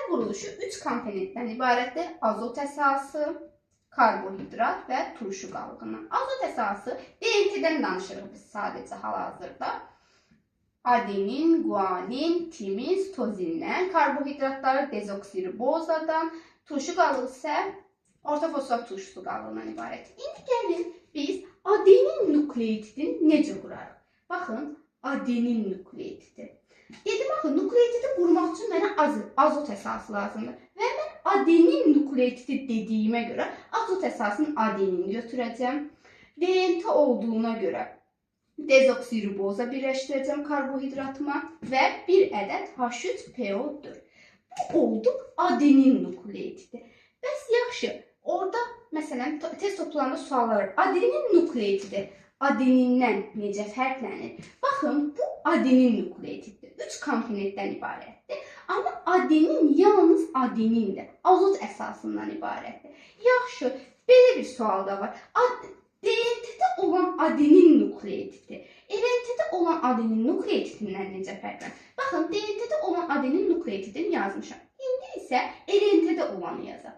quruluşu 3 komponentdən ibarətdir. Azot əsası, karbohidrat və turşu qalıqından. Azot əsası DNT-dən danışırıq biz sadəcə hal-hazırda. Adenin, guanin, timin, sitozindən, karbohidratları dezoksiribozadan, turşu qalığı isə orta fosfat turşusu qalığından ibarətdir. İndi gəlin biz adenin nukleotidini necə qurarıq? Baxın, adenin nukleotidi. Dedim axı, nukleotidi qurmaq üçün mənə azot əsası lazımdır. Və mən adenin nukleotidi dediyimə görə azot əsasının adenini götürəcəm. DNT olduğuna görə dezoksiriboza birləşdirəcəm karbohidratıma və bir ədəd H3PO4. Bu oldu adenin nukleotidi. Bəs yaxşı, orada məsələn test toplarında suallar, adenin nukleotidi adenindən necə fərqlənir? Baxın, bu adenin nukleotididir. 3 komponentdən ibarətdir. Amma adenin yalnız adenindir. Azot əsasından ibarətdir. Yaxşı, belə bir sual da var. DNT-də olan adenin nukleotidi, RNT-də olan adenin nukleotidindən necə fərqlənir? Baxın, DNT-də olan adenin nukleotidini yazmışam. İndi isə RNT-də olanı yazaq.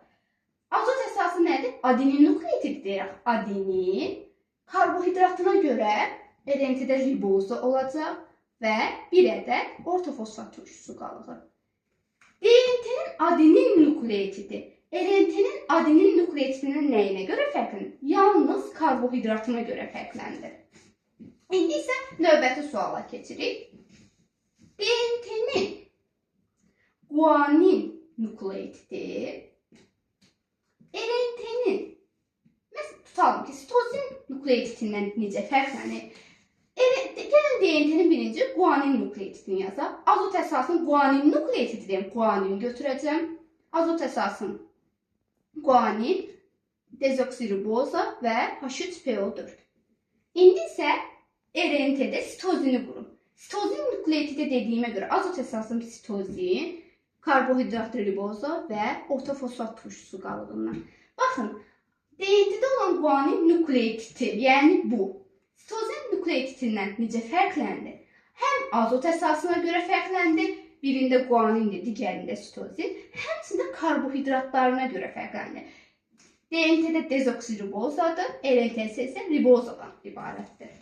Azot əsası nədir? Adenin nukleotidi deyək. Adenin karbohidratına görə RNT-də riboza olacaq və bir ədəd orta fosfat turşusu qalığı. DNT-nin adenin nukleotidi RNT-nin adenin nukleotidinin nəyinə görə fərqlənir? Yalnız karbohidratına görə fərqlənir. İndi isə növbəti suala keçirik. DNT-nin guanin nukleotidi RNT-nin tutalım ki, sitozin nukleotidindən necə fərqlənir? Gəlin DNT-nin birinci guanin nukleotidini yazaq. Azot əsasının guanin nukleotidi deyəm, guanin götürəcəm. Azot əsasının guanin, dezoksiriboza və H3PO4. İndi isə RNT-də sitozini qurun. Sitozin nukleotidi dediyimə görə azot əsasının sitozin, karbohidrat riboza və orta fosfat turşusu qalığından. Baxın, DNT-də olan guanin nukleotidi, yəni bu, sitozin nukleotidindən necə fərqləndir? Həm azot əsasına görə fərqləndir, birində guanindir, digərində sitozin, həmçində karbohidratlarına görə fərqləndir. DNT-də dezoksiribozadır, RNT-də isə ribozadan ibarətdir.